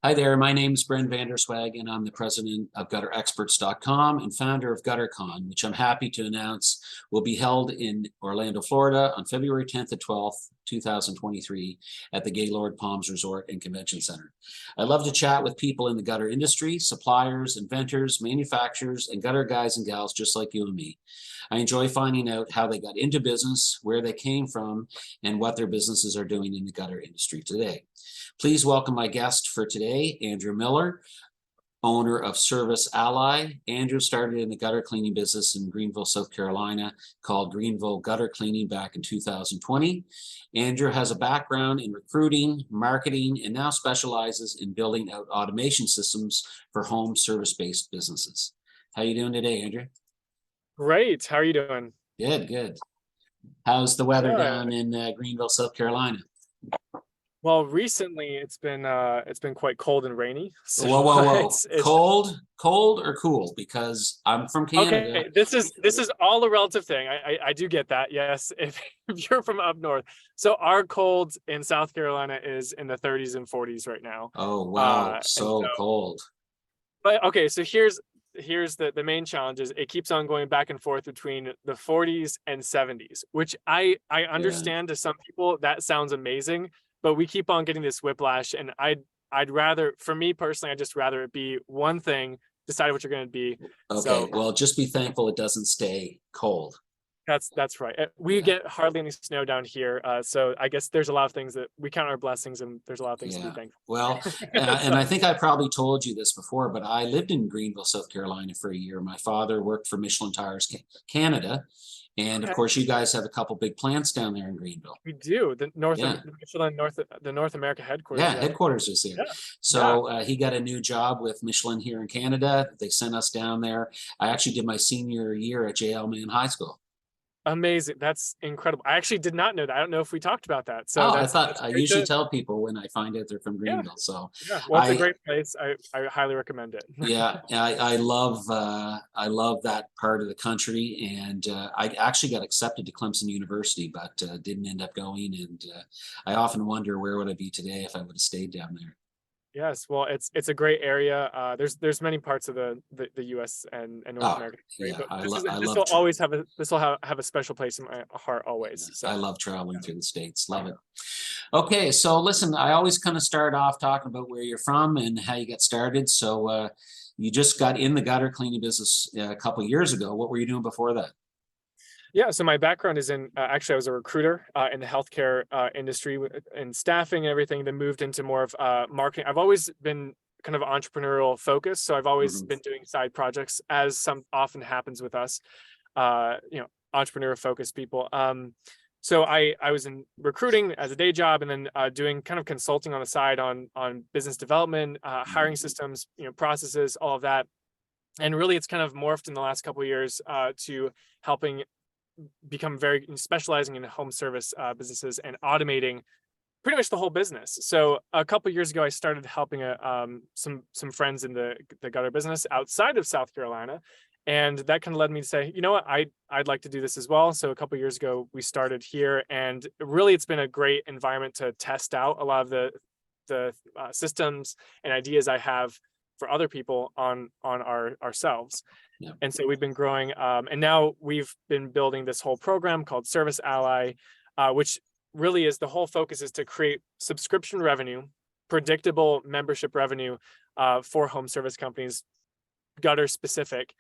Hi there, my name is Bren Vanderswag, and I'm the president of GutterExperts.com and founder of Gutter-Con, which I'm happy to announce will be held in Orlando, Florida on February 10th to 12th, 2023 at the Gaylord Palms Resort and Convention Center. I love to chat with people in the gutter industry, suppliers, inventors, manufacturers, and gutter guys and gals just like you and me. I enjoy finding out how they got into business, where they came from, and what their businesses are doing in the gutter industry today. Please welcome my guest for today, Andrew Miller, owner of Service Ally. Andrew started in the gutter cleaning business in Greenville, South Carolina, called Greenville Gutter Cleaning back in 2020. Andrew has a background in recruiting, marketing, and now specializes in building out automation systems for home service-based businesses. How you doing today, Andrew? Great. How are you doing? Good, good. How's the weather Good. down in Greenville, South Carolina? Well, recently it's been quite cold and rainy. So Whoa, whoa, whoa. it's Cold or cool? Because I'm from Canada. okay. This is all a relative thing. I do get that. Yes, if you're from up north. So our cold in South Carolina is in the 30s and 40s right now. Oh, wow. And so, So cold. but okay, so here's the main challenge is it keeps on going back and forth between the 40s and 70s, which I Yeah. understand to some people that sounds amazing, but we keep on getting this whiplash, and I'd rather, for me personally, I'd just rather it be one thing, decide what you're going to be. Okay. So Well, just be thankful it doesn't stay cold. that's right. We Yeah. get hardly any snow down here, so I guess there's a lot of things that we count our blessings, and there's a lot of things to be Yeah. thankful Well, for. and I So think I probably told you this before, but I lived in Greenville, South Carolina for a year. My father worked for Michelin Tires Canada. And of okay, course, you guys have a couple big plants down there in Greenville. we do Yeah. the Michelin the North America headquarters. Yeah, Yeah, headquarters is there. yeah, yeah. So he got a new job with Michelin here in Canada. They sent us down there. I actually did my senior year at JL Mann High School. Amazing. That's incredible. I actually did not know that. I don't know if we talked about that. So Oh, I that's thought that's I great usually to, tell people when I find out they're from yeah, Greenville. So yeah. Well, it's a I, great place. I highly recommend it. yeah, I love that part of the country, and I actually got accepted to Clemson University, but didn't end up going. And I often wonder where would I be today if I would have stayed down there. Yes, well, it's a great area. There's many parts of the U.S. and North Oh, America, great, yeah, but this is I this love will always have a special place in my heart yeah, always. I So love traveling through the states. Love yeah. it. Okay, so listen, I always kind of start off talking about where you're from and how you got started. So you just got in the gutter cleaning business a couple years ago. What were you doing before that? Yeah, so my background is in actually I was a recruiter in the healthcare industry in staffing and everything. Then moved into more of marketing. I've always been kind of entrepreneurial focused, so I've always Mhm. been doing side projects, as some often happens with us, entrepreneur focused people. So I was in recruiting as a day job, and then doing kind of consulting on the side on business development, hiring Mhm. systems, processes, all of that. And really, it's kind of morphed in the last couple of years to helping become very specializing in home service businesses and automating pretty much the whole business. So a couple years ago, I started helping some friends in the gutter business outside of South Carolina, and that kind of led me to say, you know what, I'd like to do this as well. So a couple years ago, we started here, and really, it's been a great environment to test out a lot of the systems and ideas I have for other people on ourselves. Yeah. And so we've been growing, and now we've been building this whole program called Service Ally, which really is the whole focus is to create subscription revenue, predictable membership revenue for home service companies, gutter specific,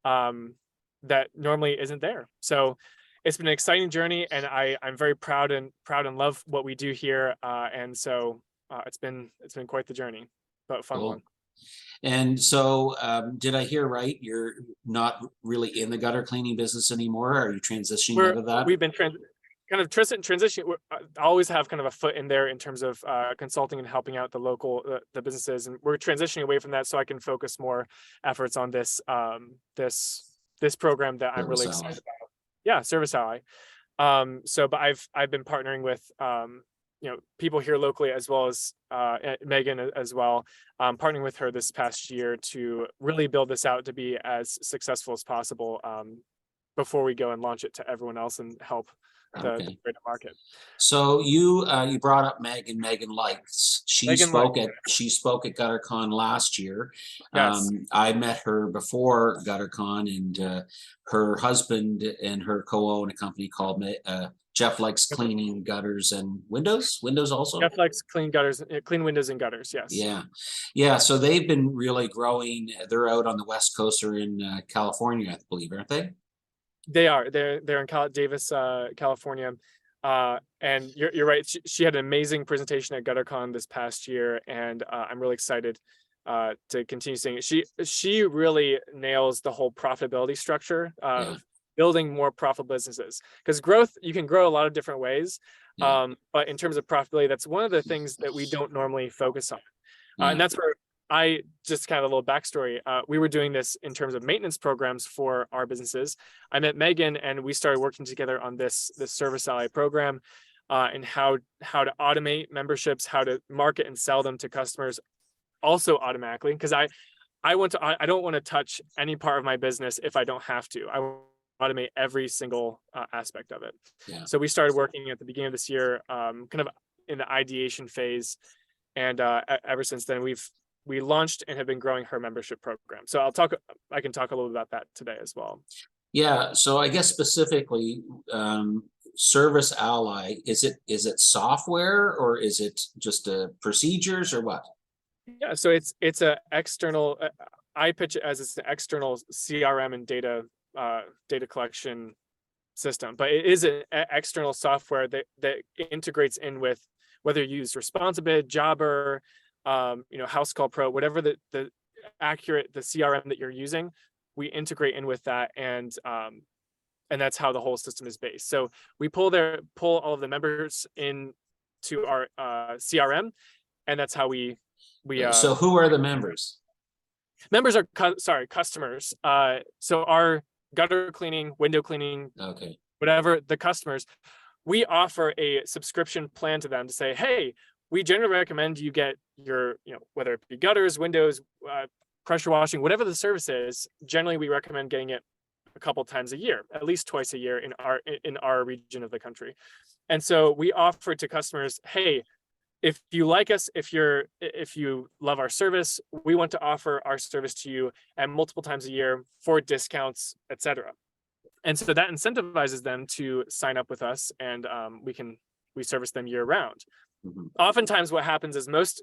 that normally isn't there. So it's been an exciting journey, and I'm very proud and love what we do here. And so it's been quite the journey, but a fun one. Cool. And so, did I hear right? You're not really in the gutter cleaning business anymore? Are you transitioning out We're of that? we've been kind of transition. I always have kind of a foot in there in terms of consulting and helping out the local the businesses, and we're transitioning away from that so I can focus more efforts on this program that I'm Service really Ally. excited about. Yeah, Service Ally. But I've been partnering with people here locally, as well as Megan as well, partnering with her this past year to really build this out to be as successful as possible, before we go and launch it to everyone else and help the Okay. greater market. So you brought up Megan. Megan Lights. Megan Light, She spoke at GutterCon last year. yes. I met her before GutterCon, and her husband and her co-own a company called Jeff Likes Cleaning Gutters and Windows. Windows also. Jeff likes clean gutters, clean windows and gutters. Yes, Yeah, yeah. So they've been really growing. They're out on the West Coast or in California, I believe, aren't they? they are. They're in Davis, California. And you're right. She had an amazing presentation at GutterCon this past year, and I'm really excited to continue seeing it. She really nails the whole profitability structure of Yeah, building more profitable businesses. Because growth, you can grow a lot of different ways. yeah, But in terms of profitability, that's one of the things that we don't normally focus on. And yeah. that's where I just kind of a little backstory. We were doing this in terms of maintenance programs for our businesses. I met Megan, and we started working together on this service ally program, and how to automate memberships, how to market and sell them to customers, also automatically. Because I don't want to touch any part of my business if I don't have to. I want to automate every single aspect of it. Yeah. So we started working at the beginning of this year, kind of in the ideation phase, and ever since then we launched and have been growing her membership program. So I can talk a little bit about that today as well. Yeah, so I guess specifically, Service Ally, is it software or is it just procedures or what? Yeah, so it's a external. I pitch it as it's an external CRM and data collection system, but it is an external software that integrates in with whether you use Responsibid, Jobber, House Call Pro, whatever the CRM that you're using, we integrate in with that, and that's how the whole system is based. So we pull all of the members into our CRM, and that's how we So who are the members? members are customers. So our gutter cleaning, window cleaning, Okay. whatever the customers, we offer a subscription plan to them to say, hey, we generally recommend you get your, whether it be gutters, windows, pressure washing, whatever the service is. Generally, we recommend getting it a couple times a year, at least twice a year in our region of the country. And so we offer to customers, hey, if you like us, if you love our service, we want to offer our service to you at multiple times a year for discounts, etc. And so that incentivizes them to sign up with us, and we service them year round. Mhm. Oftentimes what happens is most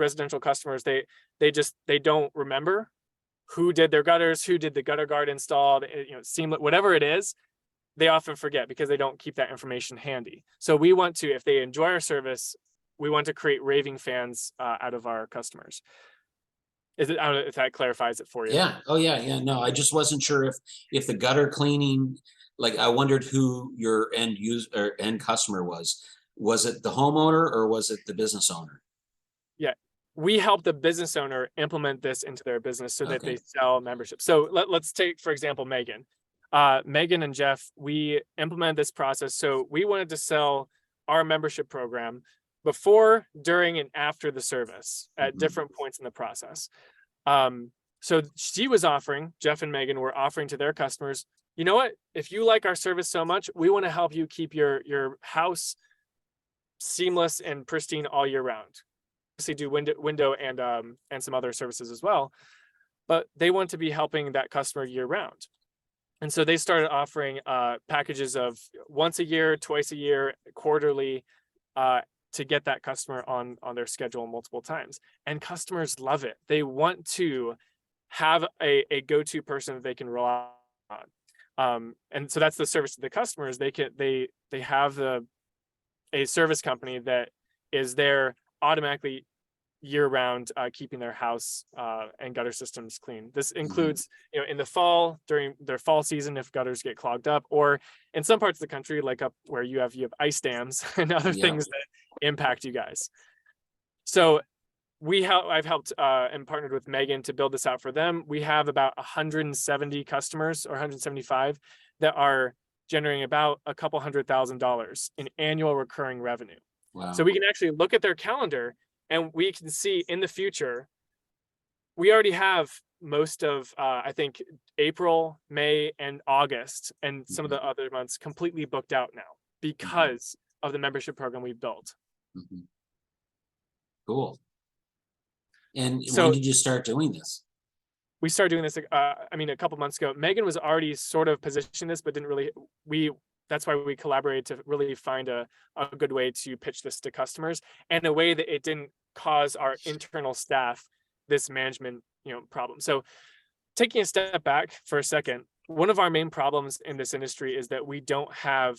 residential customers, they don't remember who did their gutters, who did the gutter guard install, seamless, whatever it is. They often forget because they don't keep that information handy. So we want to, if they enjoy our service, we want to create raving fans out of our customers. I don't know if that clarifies it for you. Yeah. Oh yeah. Yeah. No, I just wasn't sure if the gutter cleaning, like I wondered who your end user or end customer was. Was it the homeowner or was it the business owner? Yeah, we help the business owner implement this into their business so that Okay. they sell membership. So let's take, for example, Megan. Megan and Jeff, we implemented this process. So we wanted to sell our membership program before, during, and after the service at Mhm. different points in the process. So Jeff and Megan were offering to their customers, you know what? If you like our service so much, we want to help you keep your house seamless and pristine all year round. Obviously do window and some other services as well, but they want to be helping that customer year round. And so they started offering packages of once a year, twice a year, quarterly, to get that customer on their schedule multiple times. And customers love it. They want to have a go-to person that they can rely on. And so that's the service to the customers. They have a service company that is there automatically year-round, keeping their house and gutter systems clean. This includes, in the fall, during their fall season, if gutters get clogged up, or in some parts of the country, like up where you have ice dams and other Yeah. things that impact you guys. So I've helped and partnered with Megan to build this out for them. We have about 170 customers or 175 that are generating about a couple $100,000 in annual recurring revenue. Wow. So we can actually look at their calendar and we can see in the future, we already have most of, I think, April, May, and August, and some of the other months completely booked out now because of the membership program we built. Mhm. Cool. And So when did you start doing this? we started doing this, I mean, a couple months ago. Megan was already sort of positioning this, but didn't really, that's why we collaborated to really find a good way to pitch this to customers, and a way that it didn't cause our internal staff this management, problem. So taking a step back for a second, one of our main problems in this industry is that we don't have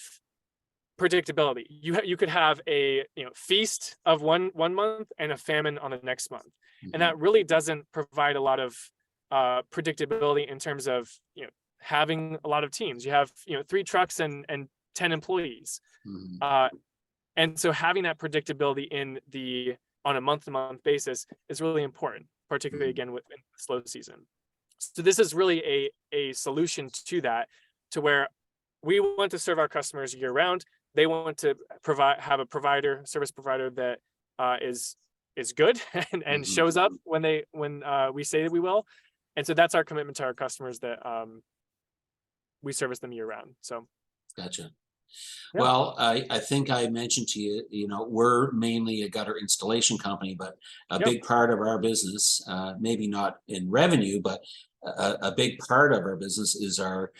predictability. You could have a feast of one month and a famine on the next month, and that really doesn't provide a lot of predictability in terms of having a lot of teams. You have 3 trucks and 10 employees, and so having that predictability on a month-to-month basis is really important, particularly again with the slow season. So this is really a solution to that, to where we want to serve our customers year round. They want to have a service provider that is good and shows up when we say that we will. And so that's our commitment to our customers, that we service them year round. So Gotcha. Yeah. Well, I think I mentioned to you, we're mainly a gutter installation company, but a big part of our business, maybe not in revenue, but a big part of our business is our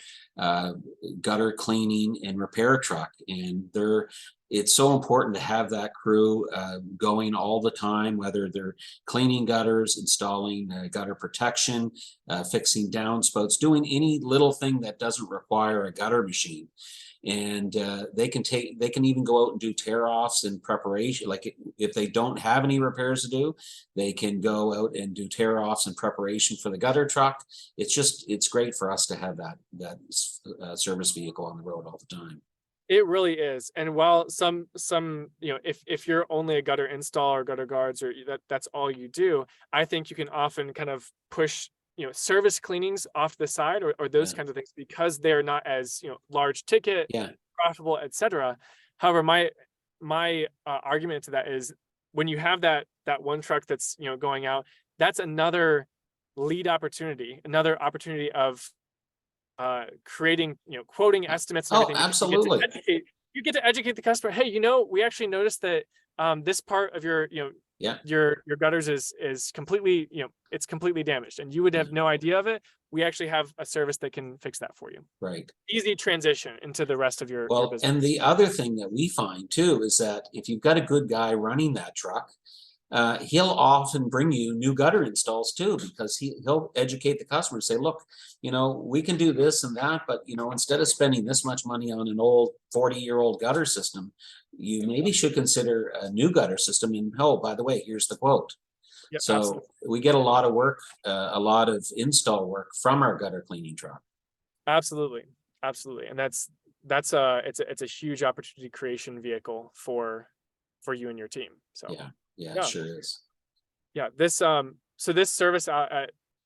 gutter cleaning and repair truck. And it's so important to have that crew going all the time, whether they're cleaning gutters, installing gutter protection, fixing downspouts, doing any little thing that doesn't require a gutter machine. And they can even go out and do tear offs in preparation. Like if they don't have any repairs to do, they can go out and do tear offs in preparation for the gutter truck. It's great for us to have that service vehicle on the road all the time. It really is. And while some if you're only a gutter install or gutter guards, or that's all you do, I think you can often kind of push service cleanings off the side, or those kinds of things, because they're not as large ticket, profitable, etc. However, my argument to that is, when you have that one truck that's going out, that's another lead opportunity, another opportunity of creating quoting estimates and everything. Absolutely. You get to educate the customer. Hey, we actually noticed that this part of your gutters is completely it's completely damaged, and you would have no idea of it. We actually have a service that can fix that for you. Right. Easy transition into the rest of your business. And the other thing that we find too is that if you've got a good guy running that truck, he'll often bring you new gutter installs too, because he'll educate the customer, say, look, we can do this and that, but instead of spending this much money on an old 40-year-old gutter system, you maybe should consider a new gutter system. And by the way, here's the quote. Yep, so absolutely. We get a lot of work, a lot of install work from our gutter cleaning truck. Absolutely. And it's a huge opportunity creation vehicle for you and your team. So yeah, it sure is. Yeah, this this service,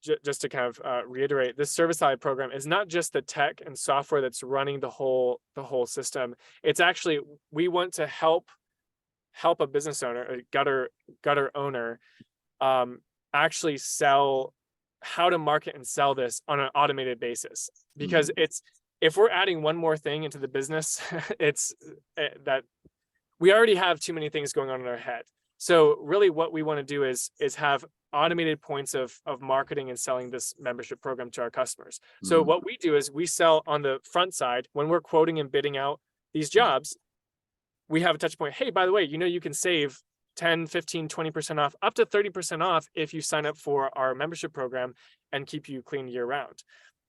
just to kind of reiterate, this service eye program is not just the tech and software that's running the whole system. It's actually, we want to help a business owner, a gutter owner, actually sell, how to market and sell this on an automated basis. Because if we're adding one more thing into the business, it's that we already have too many things going on in our head. So really what we want to do is have automated points of marketing and selling this membership program to our customers. So what we do is we sell on the front side. When we're quoting and bidding out these jobs, we have a touch point. Hey, by the way, you can save 10, 15, 20% off, up to 30% off if you sign up for our membership program and keep you clean year round.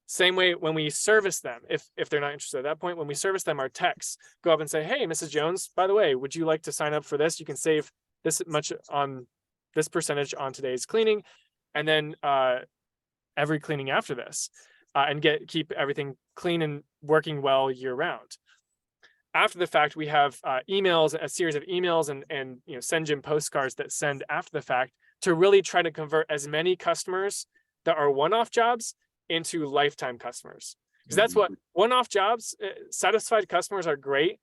Same way when we service them, if they're not interested at that point, when we service them, our techs go up and say, hey, Mrs. Jones, by the way, would you like to sign up for this? You can save this much on this percentage on today's cleaning, and then every cleaning after this, and keep everything clean and working well year round. After the fact, we have emails, a series of emails and send Jim postcards that send after the fact, to really try to convert as many customers that are one-off jobs into lifetime customers. Because that's what one-off jobs, satisfied customers are great,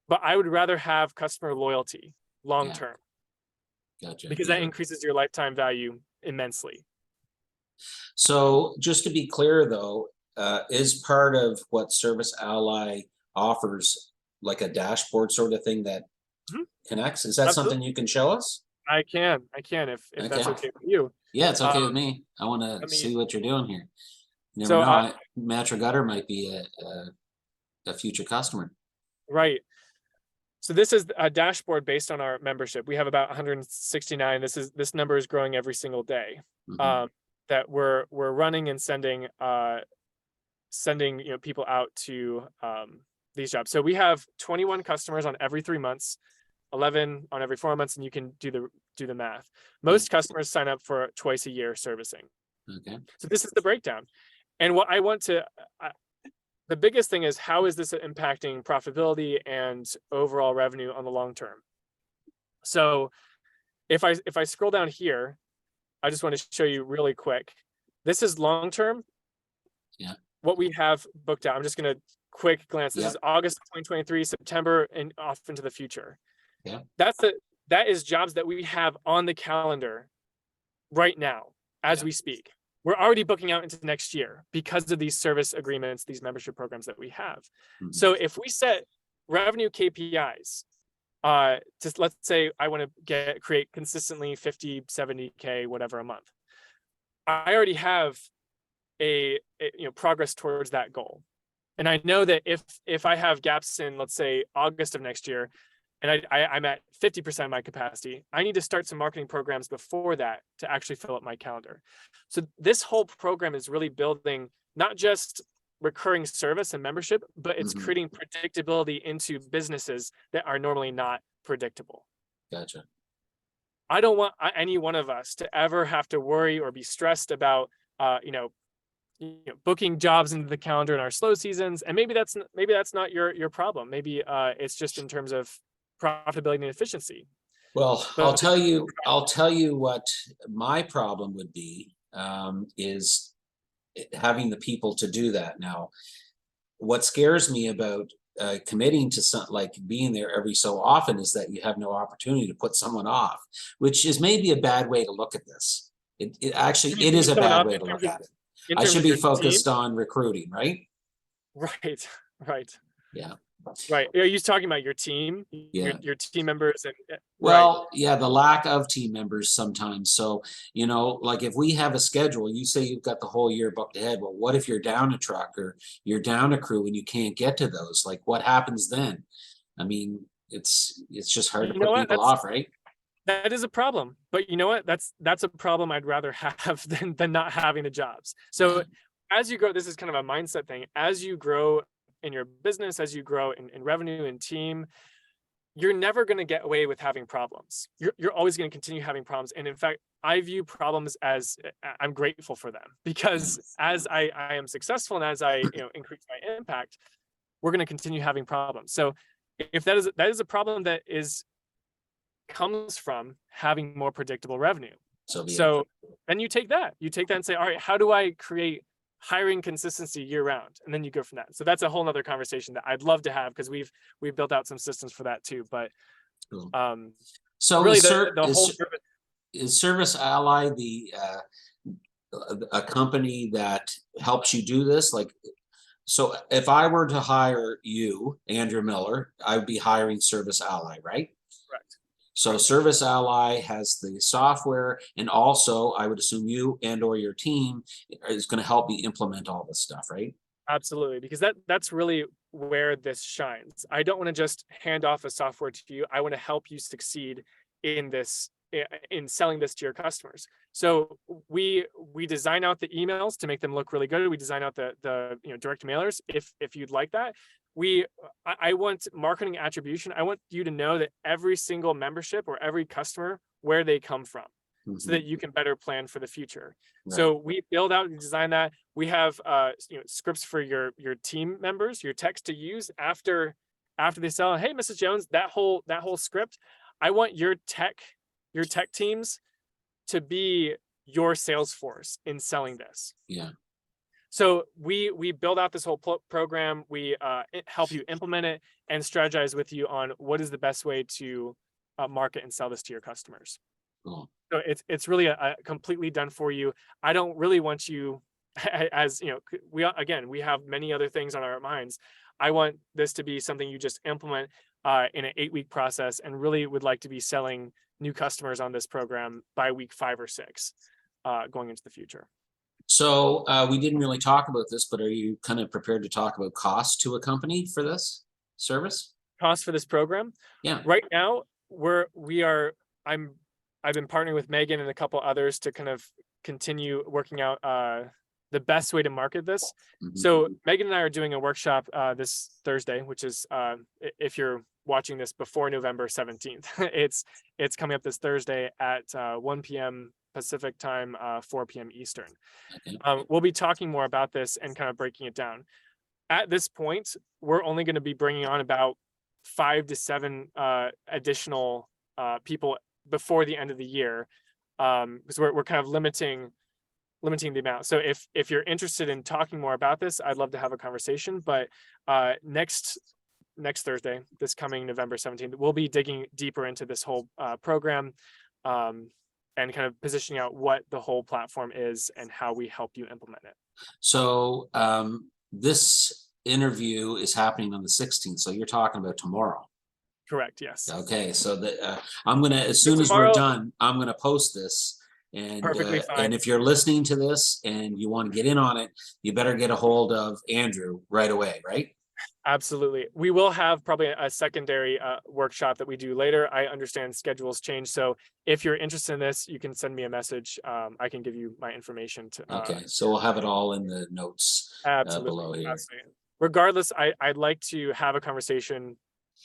but I would rather have customer loyalty long-term. Gotcha. Because that increases your lifetime value immensely. So just to be clear though, is part of what Service Ally offers like a dashboard sort of thing that Mhm. connects? Is that Absolutely. something you can show us? I can if that's Okay. okay with you. Yeah, it's Um, okay with me. I want to let me. see what you're doing here. You never So know. Metro Gutter might be a future customer. right. So this is a dashboard based on our membership. We have about 169. This number is growing every single day. Mhm. Um, that we're running and sending people out to these jobs. So we have 21 customers on every 3 months, 11 on every 4 months, and you can do the math. Most customers sign up for twice a year servicing. Okay. So this is the breakdown. And what I want to the biggest thing is, how is this impacting profitability and overall revenue on the long term? So if I scroll down here, I just want to show you really quick. This is long term. Yeah. What we have booked out. I'm just going to quick glance. This Yep. is August 2023, September, and off into the future. Yeah. That is jobs that we have on the calendar right now as Yeah. we speak. We're already booking out into next year because of these service agreements, these membership programs that we have. Mhm. So if we set revenue KPIs, just let's say I want to create consistently 50, 70K, whatever a month. I already have a progress towards that goal. And I know that if I have gaps in, let's say, August of next year, and I'm at 50% of my capacity, I need to start some marketing programs before that to actually fill up my calendar. So this whole program is really building not just recurring service and membership, but it's Mhm. creating predictability into businesses that are normally not predictable. Gotcha. I don't want any one of us to ever have to worry or be stressed about, booking jobs into the calendar in our slow seasons. And maybe that's not your problem. Maybe it's just in terms of profitability and efficiency. Well, But I'll tell you what my problem would be, is having the people to do that. Now, what scares me about committing to something like being there every so often is that you have no opportunity to put someone off, which is maybe a bad way to look at this. It actually, it is a someone bad off way to look at it. in I terms should of be your team, focused on recruiting, right? right, right, Yeah. right. Are you talking about your team, Yeah. your team members, and right? Well, yeah, the lack of team members sometimes. So, like if we have a schedule, you say you've got the whole year booked ahead. Well, what if you're down a truck or you're down a crew and you can't get to those? Like what happens then? I mean, it's just hard to You know put what? people off, right? That is a problem. But you know what? That's a problem I'd rather have than not having the jobs. Yeah. So as you grow, this is kind of a mindset thing. As you grow in your business, as you grow in revenue and team, you're never going to get away with having problems. You're always going to continue having problems. And in fact, I view problems as I'm grateful for them, because as I am successful and as I increase my impact, we're going to continue having problems. So if that is a problem that comes from having more predictable revenue. So be it. So then you take that and say, all right, how do I create hiring consistency year round? And then you go from that. So that's a whole nother conversation that I'd love to have, because we've built out some systems for that too. But Cool. So really the whole is Service Ally a company that helps you do this? Like, so if I were to hire you, Andrew Miller, I would be hiring Service Ally, right? correct. So Service Ally has the software, and also I would assume you and or your team is going to help me implement all this stuff, right? Absolutely, because that's really where this shines. I don't want to just hand off a software to you. I want to help you succeed in this, in selling this to your customers. So we design out the emails to make them look really good. We design out the direct mailers if you'd like that. I want marketing attribution. I want you to know that every single membership or every customer, where they come from, so that you can better plan for the future. Right. So we build out and design that. We have scripts for your team members, your techs to use after they sell. Hey, Mrs. Jones, that whole script, I want your tech teams to be your sales force in selling this. Yeah. So we build out this whole program. We help you implement it and strategize with you on what is the best way to market and sell this to your customers. Cool. So it's really a completely done for you. I don't really want you, as we have many other things on our minds. I want this to be something you just implement in an 8-week process, and really would like to be selling new customers on this program by week 5 or 6 going into the future. So we didn't really talk about this, but are you kind of prepared to talk about cost to a company for this service? Cost for this program? Yeah. Right now, I've been partnering with Megan and a couple others to kind of continue working out the best way to market this. Mhm. So Megan and I are doing a workshop this Thursday, which is if you're watching this before November 17th, it's coming up this Thursday at 1 p.m. Pacific time, 4 p.m. Eastern. Okay. We'll be talking more about this and kind of breaking it down. At this point, we're only going to be bringing on about 5 to 7 additional people before the end of the year, because we're kind of limiting the amount. So if you're interested in talking more about this, I'd love to have a conversation. But next Thursday, this coming November 17th, we'll be digging deeper into this whole program, and kind of positioning out what the whole platform is and how we help you implement it. So this interview is happening on the 16th. So you're talking about tomorrow. Correct. Yes. Okay. So I'm gonna, as soon as tomorrow, we're done, I'm gonna post this. And perfectly fine. and if you're listening to this and you want to get in on it, you better get a hold of Andrew right away, right? Absolutely. We will have probably a secondary workshop that we do later. I understand schedules change. So if you're interested in this, you can send me a message. I can give you my information to. Okay. So we'll have it all in the notes below here. Absolutely. Regardless, I'd like to have a conversation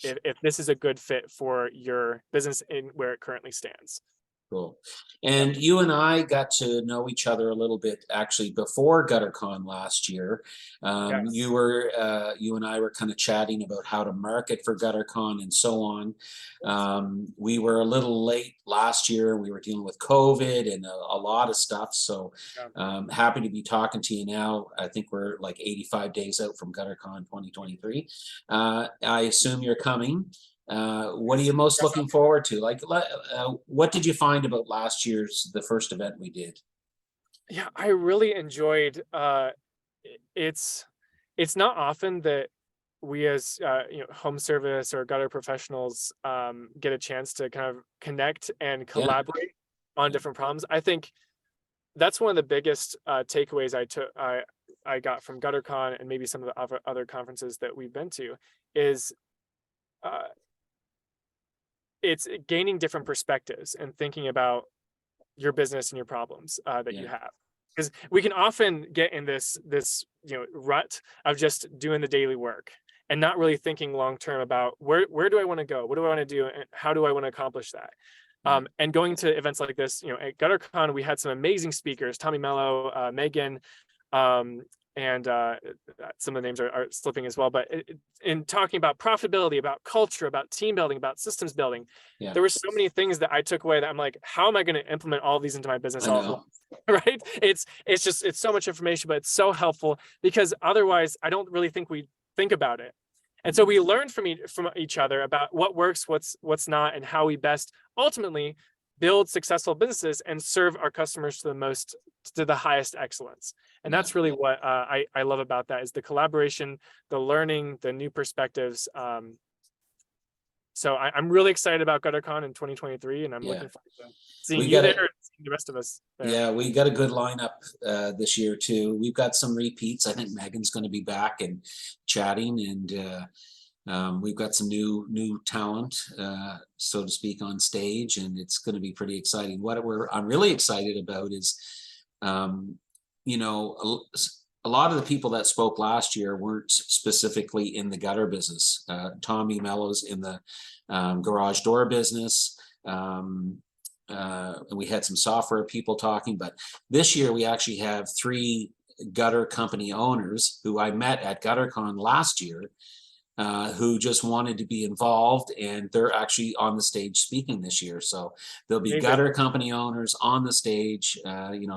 if this is a good fit for your business in where it currently stands. Cool. And you and I got to know each other a little bit actually before Gutter-Con last year. Yes. You and I were kind of chatting about how to market for Gutter-Con and so on. We were a little late last year. We were dealing with COVID and a lot of stuff. So happy to be talking to you now. I think we're like 85 days out from Gutter-Con 2023. I assume you're coming. What are you most looking forward to? Like, what did you find about the first event we did? Yeah, I really enjoyed. It's not often that we as home service or gutter professionals get a chance to kind of connect and collaborate on different problems. I think that's one of the biggest takeaways I got from Gutter-Con and maybe some of the other conferences that we've been to is. It's gaining different perspectives and thinking about your business and your problems that you have, because we can often get in this rut of just doing the daily work and not really thinking long term about where do I want to go, what do I want to do, and how do I want to accomplish that. And going to events like this, at Gutter-Con, we had some amazing speakers: Tommy Mello, Megan, and some of the names are slipping as well. But in talking about profitability, about culture, about team building, about systems building, there were so many things that I took away that I'm like, how am I going to implement all these into my business all at once? Right? It's so much information, but it's so helpful, because otherwise I don't really think we think about it. And so we learn from each other about what works, what's not, and how we best ultimately build successful businesses and serve our customers to the highest excellence. And that's really what I love about that, is the collaboration, the learning, the new perspectives. So I'm really excited about Gutter-Con in 2023, and I'm looking forward to seeing you there and seeing the rest of us there. Yeah, we got a good lineup this year too. We've got some repeats. I think Megan's going to be back and chatting, and we've got some new talent, so to speak, on stage, and it's going to be pretty exciting. I'm really excited about is, a lot of the people that spoke last year weren't specifically in the gutter business. Tommy Mello's in the garage door business. We had some software people talking, but this year we actually have 3 gutter company owners who I met at Gutter-Con last year, who just wanted to be involved, and they're actually on the stage speaking this year. So there'll be gutter company owners on the stage,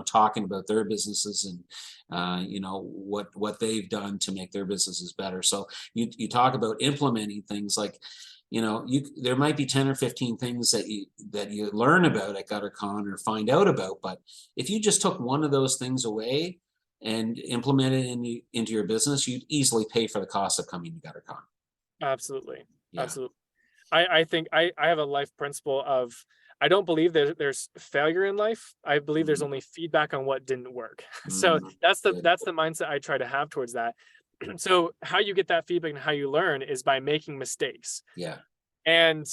talking about their businesses and what they've done to make their businesses better. So you talk about implementing things like, there might be 10 or 15 things that you learn about at Gutter-Con or find out about, but if you just took one of those things away, and implement it into your business, you'd easily pay for the cost of coming to GutterCon. Absolutely. Yeah. Absolutely. I think I have a life principle of, I don't believe that there's failure in life. I believe there's Mhm. only feedback on what didn't work. So Mhm. Good. that's the mindset I try to have towards that. So how you get that feedback and how you learn is by making mistakes. Yeah. And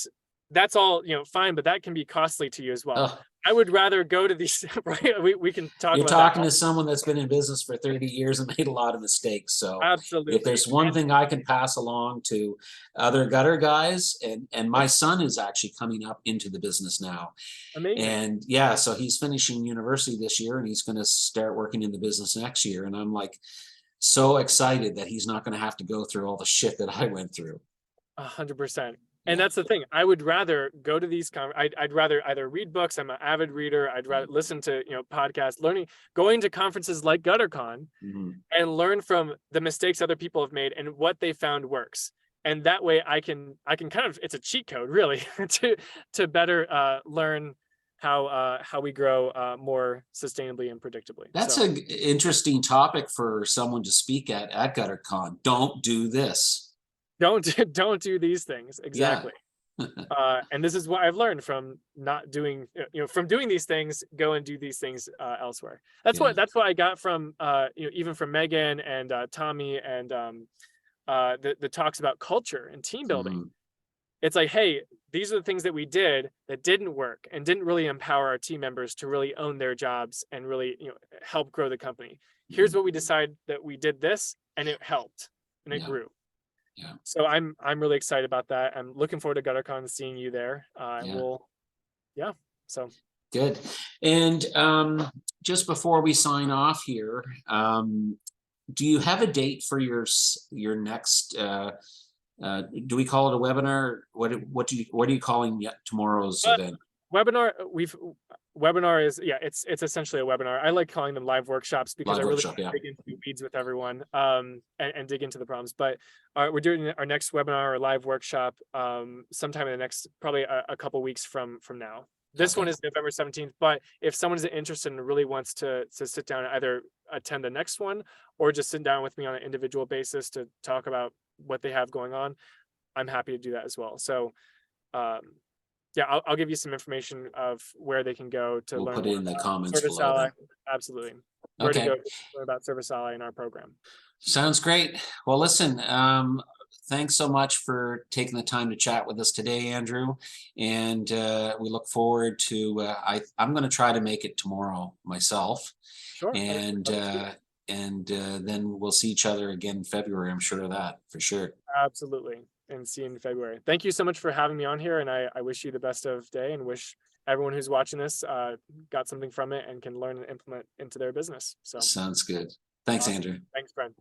that's all, fine, but that can be costly to you as well. Oh, I would rather go to these, right? We can talk you're about that. talking to someone that's been in business for 30 years and made a lot of mistakes. So if Absolutely. there's one And thing I can pass along to other gutter guys, and my son is actually coming up into the business now. amazing. And yeah, so he's finishing university this year and he's going to start working in the business next year. And I'm like so excited that he's not going to have to go through all the shit that I went through. 100%. And Yeah. that's the thing. I would rather go to these I'd rather either read books. I'm an avid reader. I'd rather listen to, podcasts, going to conferences like GutterCon Mhm. and learn from the mistakes other people have made and what they found works. And that way I can kind of, it's a cheat code really to better learn how we grow more sustainably and predictably. That's So an interesting topic for someone to speak at GutterCon. Don't do this. don't don't do these things. Yeah. Exactly. And this is what I've learned from not doing, from doing these things, go and do these things elsewhere. Yeah. That's what I got from, even from Megan and Tommy and the talks about culture and team building. Mhm. It's like, hey, these are the things that we did that didn't work and didn't really empower our team members to really own their jobs and really, help grow the company. Here's Mhm. what we decided that we did this and it helped and it Yeah. grew. Yeah. So I'm really excited about that. I'm looking forward to GutterCon and seeing you there. And Yeah. yeah. So Good. And just before we sign off here, do you have a date for your next? Do we call it a webinar? What are you calling tomorrow's uh, event? webinar, webinar is, yeah, it's essentially a webinar. I like calling them live workshops because I Live really workshop. want Yeah. to dig into the weeds with everyone, and dig into the problems. But we're doing our next webinar or live workshop sometime in the next, probably a couple weeks from now. This Okay. one is November 17th, but if someone's interested and really wants to sit down and either attend the next one or just sit down with me on an individual basis to talk about what they have going on, I'm happy to do that as well. So um, yeah, I'll give you some information of where they can go to We'll learn put it more in the about comments Service below Ally. then. Absolutely. Where to Okay. go to learn about Service Ally in our program. Sounds great. Well, listen, thanks so much for taking the time to chat with us today, Andrew. And we look forward to, I'm going to try to make it tomorrow myself. Sure. And then we'll see each other again in February. I'm sure of that for sure. Absolutely. And see you in February. Thank you so much for having me on here. And I wish you the best of day and wish everyone who's watching this got something from it and can learn and implement into their business. So Sounds good. Thanks, awesome. Andrew. Thanks, Brent.